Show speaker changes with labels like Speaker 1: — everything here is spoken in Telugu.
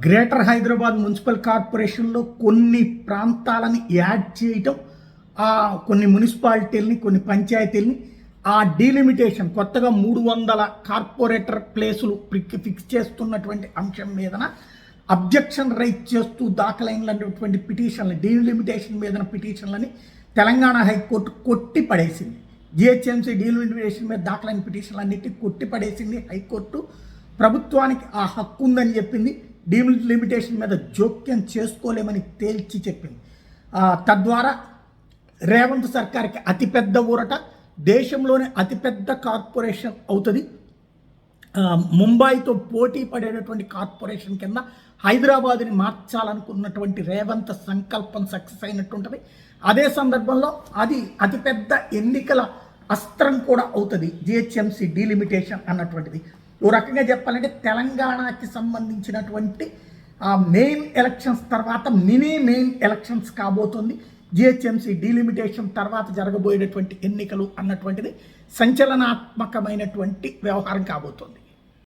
Speaker 1: గ్రేటర్ హైదరాబాద్ మున్సిపల్ కార్పొరేషన్లో కొన్ని ప్రాంతాలని యాడ్ చేయటం, కొన్ని మున్సిపాలిటీలని, కొన్ని పంచాయతీలని ఆ డీలిమిటేషన్ కొత్తగా 300 కార్పొరేటర్ ప్లేసులు ఫిక్స్ చేస్తున్నటువంటి అంశం మీదన అబ్జెక్షన్ రైట్ చేస్తూ దాఖలైనటువంటి పిటిషన్లు, డీలిమిటేషన్ మీదన పిటిషన్లని తెలంగాణ హైకోర్టు కొట్టి పడేసింది. జిహెచ్ఎంసీ డీలిమిటేషన్ మీద దాఖలైన పిటిషన్లన్నిటి కొట్టి పడేసింది హైకోర్టు. ప్రభుత్వానికి ఆ హక్కు ఉందని చెప్పింది. డీలిమిటేషన్ మీద జోక్యం చేసుకోలేమని తేల్చి చెప్పింది. తద్వారా రేవంత్ సర్కార్కి అతిపెద్ద ఊరట, దేశంలోనే అతిపెద్ద కార్పొరేషన్ అవుతుంది. ముంబైతో పోటీ పడేటటువంటి కార్పొరేషన్ కింద హైదరాబాద్ని మార్చాలనుకున్నటువంటి రేవంత్ సంకల్పం సక్సెస్ అయినట్టుంటుంది. అదే సందర్భంలో అది అతిపెద్ద ఎన్నికల అస్త్రం కూడా అవుతుంది జిహెచ్ఎంసీ డీలిమిటేషన్ అన్నటువంటిది. ఓ రకంగా చెప్పాలంటే తెలంగాణకి సంబంధించినటువంటి మెయిన్ ఎలక్షన్స్ తర్వాత మినీ మెయిన్ ఎలక్షన్స్ కాబోతుంది. జిహెచ్ఎంసీ డీలిమిటేషన్ తర్వాత జరగబోయేటటువంటి ఎన్నికలు అన్నటువంటిది సంచలనాత్మకమైనటువంటి వ్యవహారం కాబోతోంది.